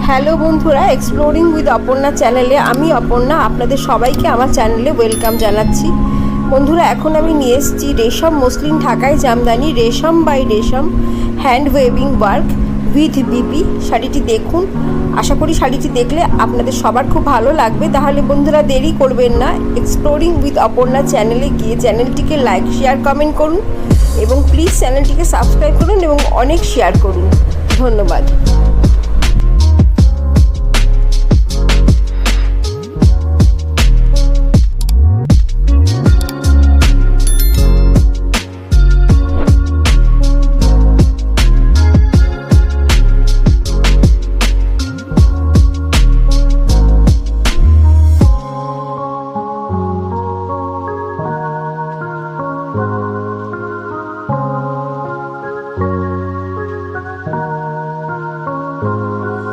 Hello বন্ধুরা, exploring with Aparna চ্যানেলে আমি অপর্ণা আপনাদের সবাইকে আমার চ্যানেলে ওয়েলকাম জানাচ্ছি। বন্ধুরা, এখন আমি নিয়ে এসেছি রেশম মসলিন ঢাকাই জামদানি রেশম বাই রেশম hand waving work with BP. শাড়িটি দেখুন, আশা করি শাড়িটি দেখলে আপনাদের সবার খুব ভালো লাগবে। তাহলে বন্ধুরা দেরি করবেন না, এক্সপ্লোরিং উইথ অপর্ণা চ্যানেলে গিয়ে চ্যানেলটিকে লাইক শেয়ার কমেন্ট করুন এবং প্লিজ চ্যানেলটিকে সাবস্ক্রাইব করুন এবং অনেক শেয়ার করুন। ধন্যবাদ।